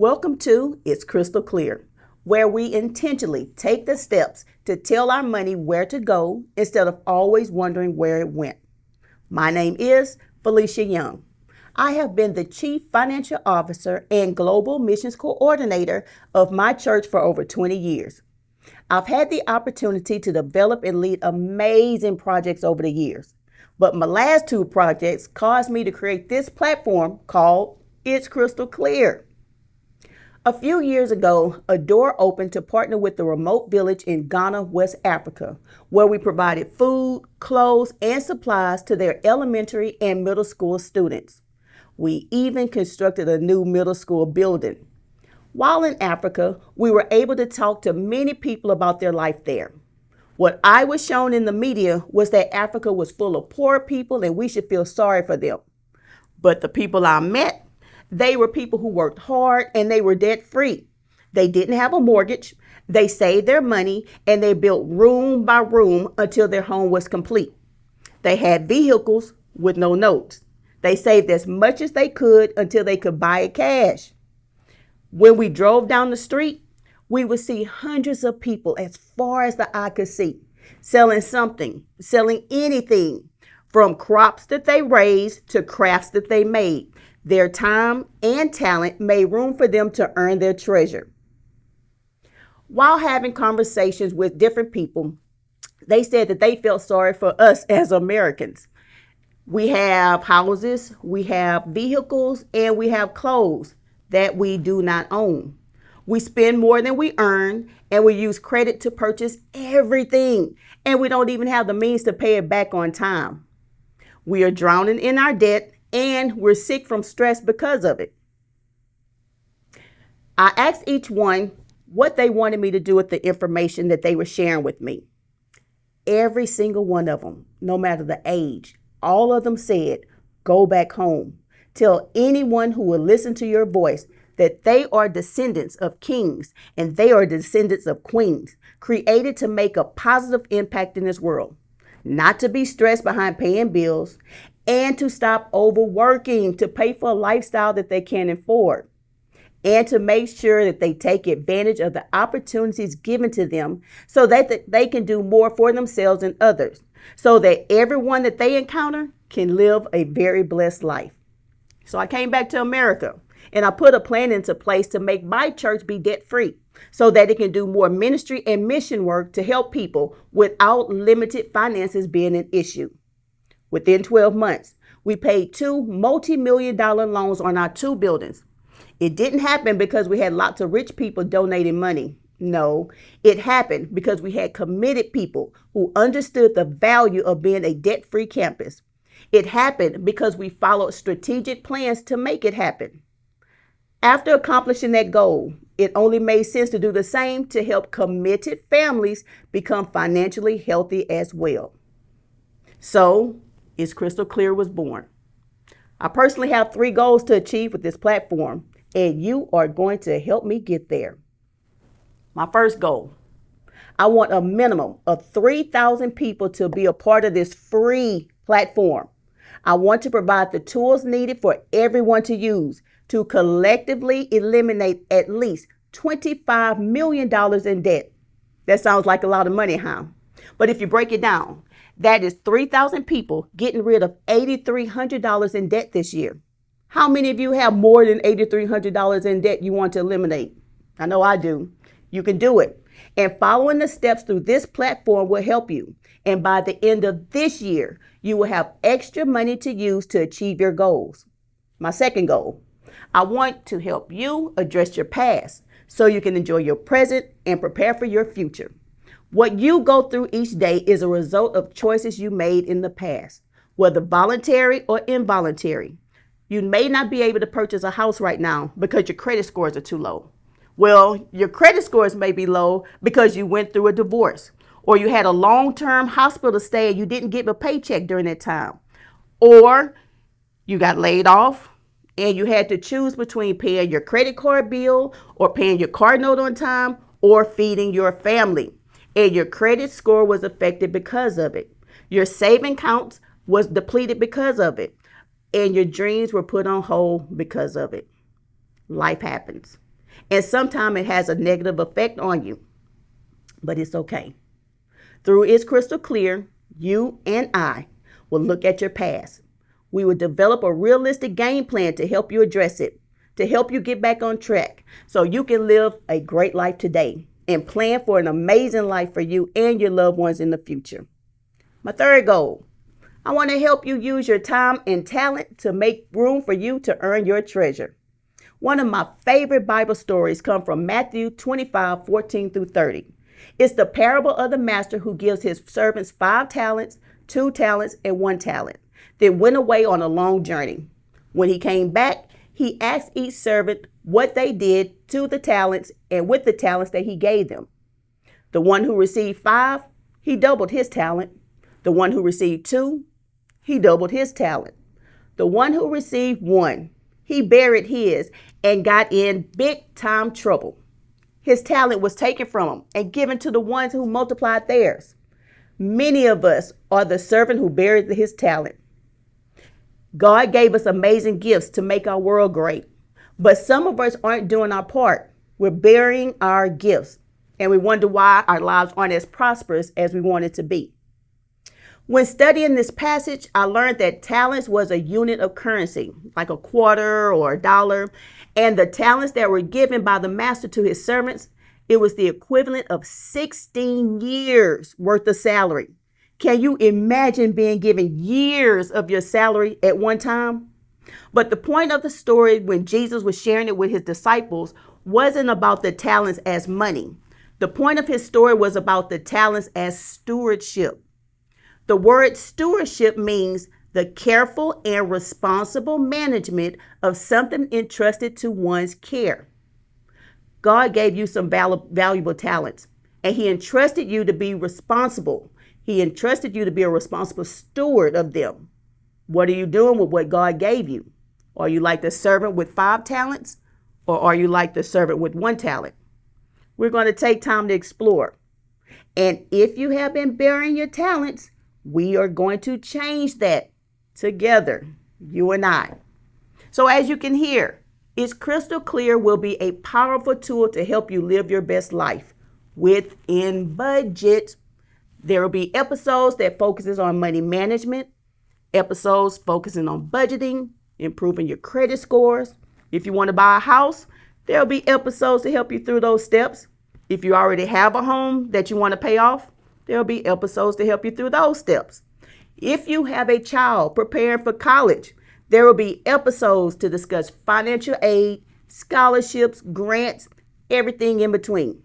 Welcome to It's Crystal Clear, where we intentionally take the steps to tell our money where to go instead of always wondering where it went. My name is Felicia Young. I have been the Chief Financial Officer and Global Missions Coordinator of my church for over 20 years. I've had the opportunity to develop and lead amazing projects over the years, but my last two projects caused me to create this platform called It's Crystal Clear. A few years ago, a door opened to partner with the remote village in Ghana, West Africa, where we provided food, clothes, and supplies to their elementary and middle school students. We even constructed a new middle school building. While in Africa, we were able to talk to many people about their life there. What I was shown in the media was that Africa was full of poor people and we should feel sorry for them. But the people I met, they were people who worked hard and they were debt free. They didn't have a mortgage. They saved their money and they built room by room until their home was complete. They had vehicles with no notes. They saved as much as they could until they could buy it cash. When we drove down the street, we would see hundreds of people as far as the eye could see, selling something, selling anything, from crops that they raised to crafts that they made. Their time and talent made room for them to earn their treasure. While having conversations with different people, they said that they felt sorry for us as Americans. We have houses, we have vehicles, and we have clothes that we do not own. We spend more than we earn, and we use credit to purchase everything, and we don't even have the means to pay it back on time. We are drowning in our debt, and we're sick from stress because of it. I asked each one what they wanted me to do with the information that they were sharing with me. Every single one of them, no matter the age, all of them said, go back home. Tell anyone who will listen to your voice that they are descendants of kings and they are descendants of queens, created to make a positive impact in this world, not to be stressed behind paying bills, and to stop overworking to pay for a lifestyle that they can't afford, and to make sure that they take advantage of the opportunities given to them so that they can do more for themselves and others, so that everyone that they encounter can live a very blessed life. So I came back to America and I put a plan into place to make my church be debt free so that it can do more ministry and mission work to help people without limited finances being an issue. Within 12 months, we paid two multi-million-dollar loans on our two buildings. It didn't happen because we had lots of rich people donating money. No, it happened because we had committed people who understood the value of being a debt-free campus. It happened because we followed strategic plans to make it happen. After accomplishing that goal, it only made sense to do the same to help committed families become financially healthy as well. So, It's Crystal Clear was born. I personally have 3 goals to achieve with this platform, and you are going to help me get there. My first goal, I want a minimum of 3,000 people to be a part of this free platform. I want to provide the tools needed for everyone to use to collectively eliminate at least $25 million in debt. That sounds like a lot of money, huh? But if you break it down, that is 3,000 people getting rid of $8,300 in debt this year. How many of you have more than $8,300 in debt you want to eliminate? I know I do. You can do it. And following the steps through this platform will help you. And by the end of this year, you will have extra money to use to achieve your goals. My second goal, I want to help you address your past so you can enjoy your present and prepare for your future. What you go through each day is a result of choices you made in the past, whether voluntary or involuntary. You may not be able to purchase a house right now because your credit scores are too low. Well, your credit scores may be low because you went through a divorce, or you had a long-term hospital stay and you didn't get a paycheck during that time, or you got laid off and you had to choose between paying your credit card bill or paying your car note on time or feeding your family. And your credit score was affected because of it. Your saving accounts was depleted because of it. And your dreams were put on hold because of it. Life happens. And sometimes it has a negative effect on you, but it's okay. Through It's Crystal Clear, you and I will look at your past. We will develop a realistic game plan to help you address it, to help you get back on track so you can live a great life today and plan for an amazing life for you and your loved ones in the future. My third goal, I want to help you use your time and talent to make room for you to earn your treasure. One of my favorite Bible stories come from Matthew 25:14-30. It's the parable of the master who gives his servants 5 talents, 2 talents, and 1 talent, then went away on a long journey. When he came back, he asked each servant what they did to the talents and with the talents that he gave them. The one who received 5, he doubled his talent. The one who received 2, he doubled his talent. The one who received 1, he buried his and got in big time trouble. His talent was taken from him and given to the ones who multiplied theirs. Many of us are the servant who buried his talent. God gave us amazing gifts to make our world great, but some of us aren't doing our part. We're burying our gifts, and we wonder why our lives aren't as prosperous as we want it to be. When studying this passage, I learned that talents was a unit of currency, like a quarter or a dollar, and the talents that were given by the master to his servants, it was the equivalent of 16 years worth of salary. Can you imagine being given years of your salary at one time? But the point of the story when Jesus was sharing it with his disciples wasn't about the talents as money. The point of his story was about the talents as stewardship. The word stewardship means the careful and responsible management of something entrusted to one's care. God gave you some valuable talents, and he entrusted you to be responsible. He entrusted you to be a responsible steward of them. What are you doing with what God gave you? Are you like the servant with 5 talents, or are you like the servant with 1 talent? We're going to take time to explore. And if you have been burying your talents, we are going to change that together, you and I. So as you can hear, It's Crystal Clear will be a powerful tool to help you live your best life within budget. There will be episodes that focuses on money management, episodes focusing on budgeting, improving your credit scores. If you want to buy a house, there'll be episodes to help you through those steps. If you already have a home that you want to pay off, there'll be episodes to help you through those steps. If you have a child preparing for college, there will be episodes to discuss financial aid, scholarships, grants, everything in between.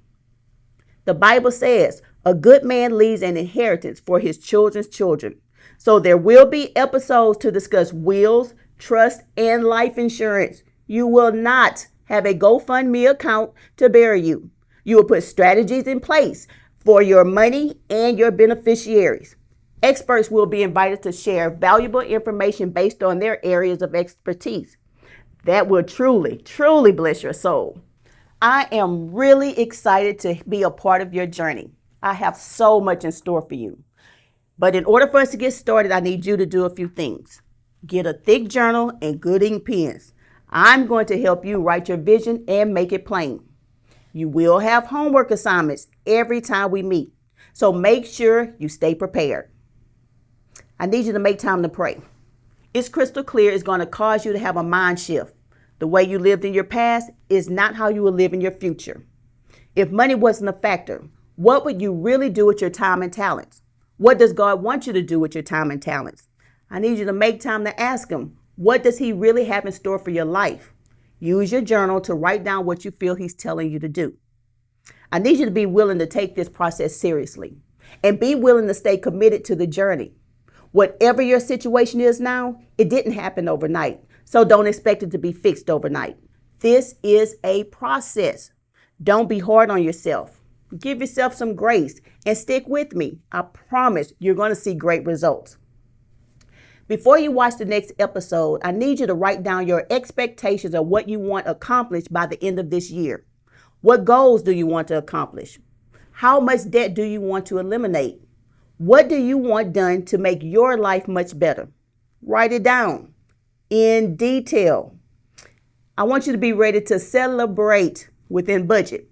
The Bible says a good man leaves an inheritance for his children's children. So there will be episodes to discuss wills, trust, and life insurance. You will not have a GoFundMe account to bury you. You will put strategies in place for your money and your beneficiaries. Experts will be invited to share valuable information based on their areas of expertise. That will truly, truly bless your soul. I am really excited to be a part of your journey. I have so much in store for you. But in order for us to get started, I need you to do a few things. Get a thick journal and good ink pens. I'm going to help you write your vision and make it plain. You will have homework assignments every time we meet, so make sure you stay prepared. I need you to make time to pray. It's Crystal Clear is going to cause you to have a mind shift. The way you lived in your past is not how you will live in your future. If money wasn't a factor, what would you really do with your time and talents? What does God want you to do with your time and talents? I need you to make time to ask him, what does he really have in store for your life? Use your journal to write down what you feel he's telling you to do. I need you to be willing to take this process seriously and be willing to stay committed to the journey. Whatever your situation is now, it didn't happen overnight, so don't expect it to be fixed overnight. This is a process. Don't be hard on yourself. Give yourself some grace and stick with me. I promise you're going to see great results. Before you watch the next episode, I need you to write down your expectations of what you want accomplished by the end of this year. What goals do you want to accomplish? How much debt do you want to eliminate? What do you want done to make your life much better? Write it down in detail. I want you to be ready to celebrate within budget.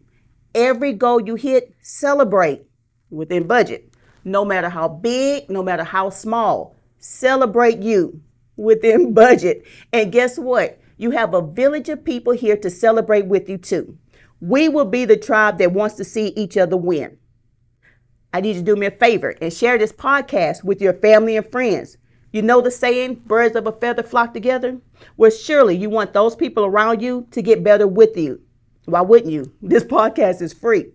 Every goal you hit, celebrate within budget. No matter how big, no matter how small, celebrate you within budget. And guess what? You have a village of people here to celebrate with you too. We will be the tribe that wants to see each other win. I need you to do me a favor and share this podcast with your family and friends. You know the saying, birds of a feather flock together? Well, surely you want those people around you to get better with you. Why wouldn't you? This podcast is free.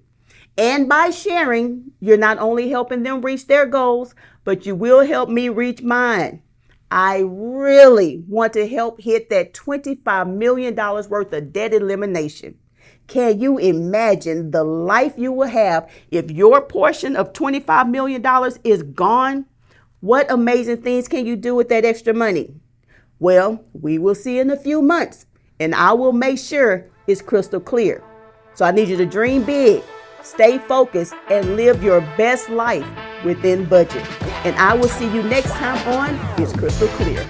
And by sharing, you're not only helping them reach their goals, but you will help me reach mine. I really want to help hit that $25 million worth of debt elimination. Can you imagine the life you will have if your portion of $25 million is gone? What amazing things can you do with that extra money? Well, we will see in a few months, and I will make sure it's crystal clear. So I need you to dream big, stay focused, and live your best life within budget. And I will see you next time on It's Crystal Clear.